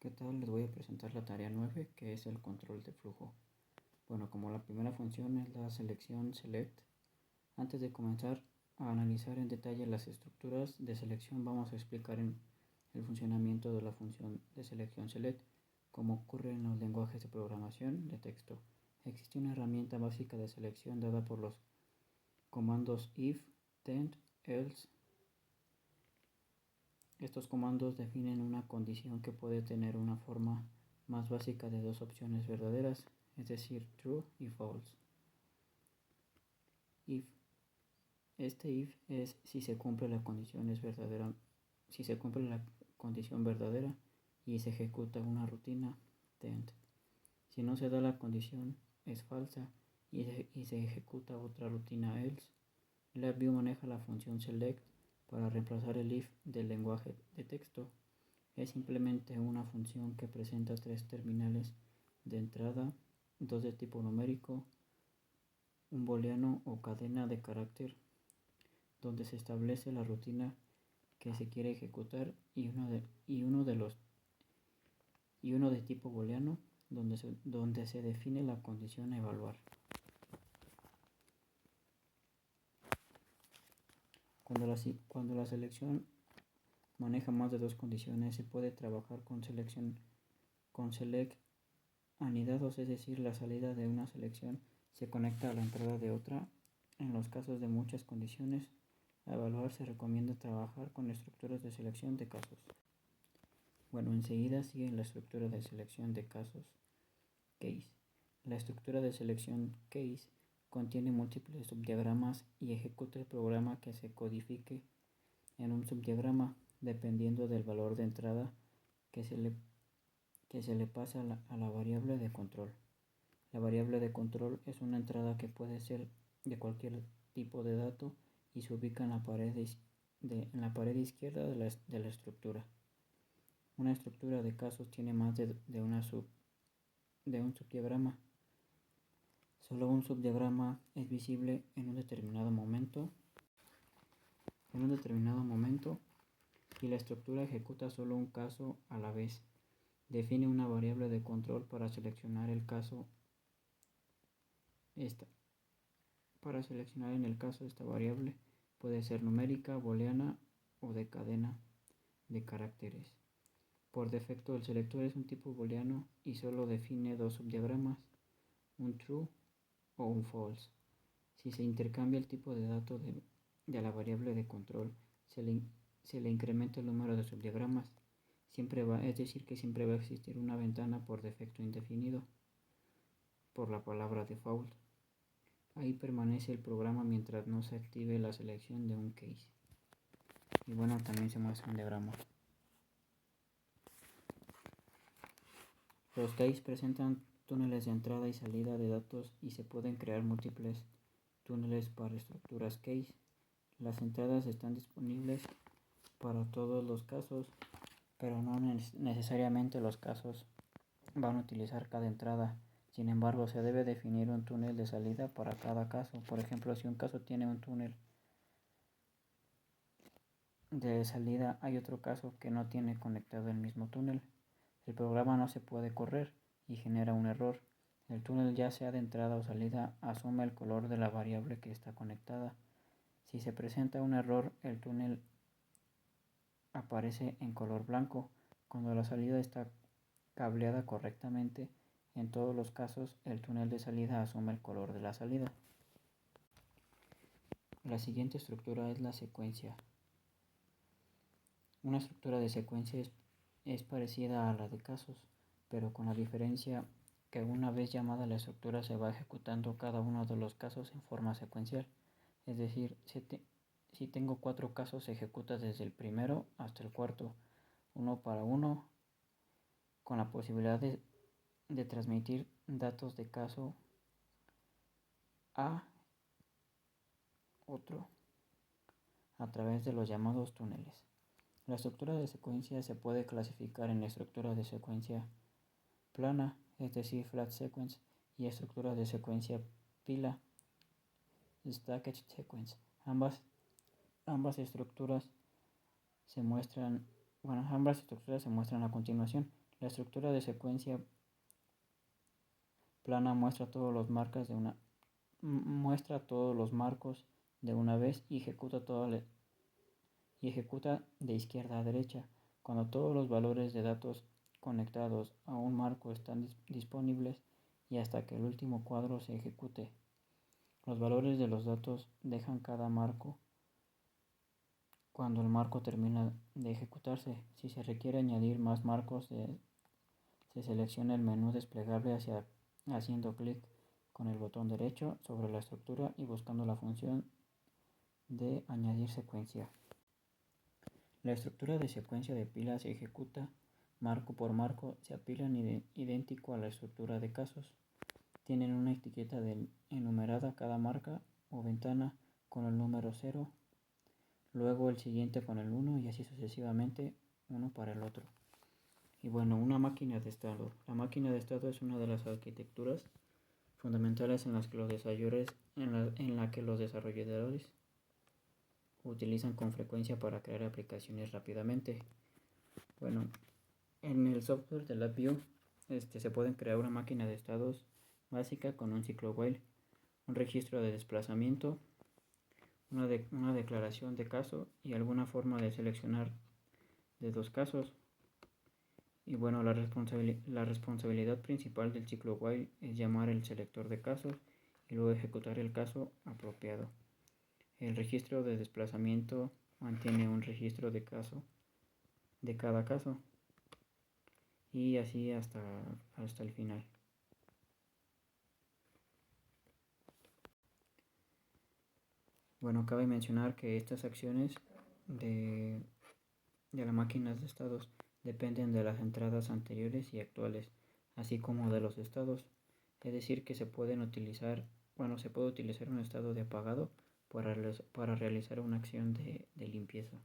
¿Qué tal? Les voy a presentar la tarea 9, que es el control de flujo. Bueno, como la primera función es la selección select, antes de comenzar a analizar en detalle las estructuras de selección, vamos a explicar el funcionamiento de la función de selección select, como ocurre en los lenguajes de programación de texto. Existe una herramienta básica de selección dada por los comandos if, then, else. Estos comandos definen una condición que puede tener una forma más básica de dos opciones verdaderas, es decir, true y false. If. Este if es si se cumple la condición verdadera y se ejecuta una rutina then. Si no se da la condición es falsa y se ejecuta otra rutina else. LabVIEW maneja la función select para reemplazar el if del lenguaje de texto. Es simplemente una función que presenta tres terminales de entrada, dos de tipo numérico, un booleano o cadena de carácter, donde se establece la rutina que se quiere ejecutar y uno de tipo booleano, donde se define la condición a evaluar. Cuando la selección maneja más de dos condiciones, se puede trabajar con select anidados, es decir, la salida de una selección se conecta a la entrada de otra. En los casos de muchas condiciones a evaluar, se recomienda trabajar con estructuras de selección de casos. Bueno, enseguida sigue la estructura de selección de casos, case. La estructura de selección case contiene múltiples subdiagramas y ejecuta el programa que se codifique en un subdiagrama dependiendo del valor de entrada que se le pasa a la variable de control. La variable de control es una entrada que puede ser de cualquier tipo de dato y se ubica en la pared izquierda de la estructura. Una estructura de casos tiene más de un subdiagrama. Solo un subdiagrama es visible en un determinado momento y la estructura ejecuta solo un caso a la vez. Define una variable de control para seleccionar en el caso esta variable puede ser numérica, booleana o de cadena de caracteres. Por defecto, el selector es un tipo booleano y solo define dos subdiagramas, un true o un false. Si se intercambia el tipo de dato de la variable de control, se le incrementa el número de subdiagramas. Es decir, que siempre va a existir una ventana por defecto indefinido por la palabra default. Ahí permanece el programa mientras no se active la selección de un case. Y bueno, también se muestra un diagrama. Los case presentan túneles de entrada y salida de datos y se pueden crear múltiples túneles para estructuras case. Las entradas están disponibles para todos los casos, pero no necesariamente los casos van a utilizar cada entrada. Sin embargo, se debe definir un túnel de salida para cada caso. Por ejemplo, si un caso tiene un túnel de salida, hay otro caso que no tiene conectado el mismo túnel. El programa no se puede correr y genera un error. El túnel, ya sea de entrada o salida, asume el color de la variable que está conectada. Si se presenta un error, el túnel aparece en color blanco. Cuando la salida está cableada correctamente, en todos los casos el túnel de salida asume el color de la salida. La siguiente estructura es la secuencia. Una estructura de secuencia es parecida a la de casos, pero con la diferencia que una vez llamada la estructura se va ejecutando cada uno de los casos en forma secuencial. Es decir, si tengo 4 casos, se ejecuta desde el primero hasta el cuarto, uno para uno, con la posibilidad de transmitir datos de caso a otro a través de los llamados túneles. La estructura de secuencia se puede clasificar en estructura de secuencia plana, es decir, flat sequence, y estructura de secuencia pila, stacked sequence. Ambas estructuras se muestran a continuación. La estructura de secuencia plana muestra todos los marcos de una vez y ejecuta de izquierda a derecha cuando todos los valores de datos conectados a un marco están disponibles y hasta que el último cuadro se ejecute. Los valores de los datos dejan cada marco cuando el marco termina de ejecutarse. Si se requiere añadir más marcos, se selecciona el menú desplegable haciendo clic con el botón derecho sobre la estructura y buscando la función de añadir secuencia. La estructura de secuencia de pilas se ejecuta marco por marco, se apilan idéntico a la estructura de casos. Tienen una etiqueta enumerada cada marca o ventana con el número 0, luego el siguiente con el 1 y así sucesivamente uno para el otro. Y bueno, una máquina de estado. La máquina de estado es una de las arquitecturas fundamentales en las que los desarrolladores utilizan con frecuencia para crear aplicaciones rápidamente. Bueno, en el software de LabVIEW se pueden crear una máquina de estados básica con un ciclo while, un registro de desplazamiento, una declaración de caso y alguna forma de seleccionar de dos casos. Y bueno, la responsabilidad principal del ciclo while es llamar el selector de casos y luego ejecutar el caso apropiado. El registro de desplazamiento mantiene un registro de cada caso y así hasta el final. Bueno, cabe mencionar que estas acciones de las máquinas de estados dependen de las entradas anteriores y actuales, así como de los estados. Es decir, que se puede utilizar un estado de apagado para realizar una acción de limpieza.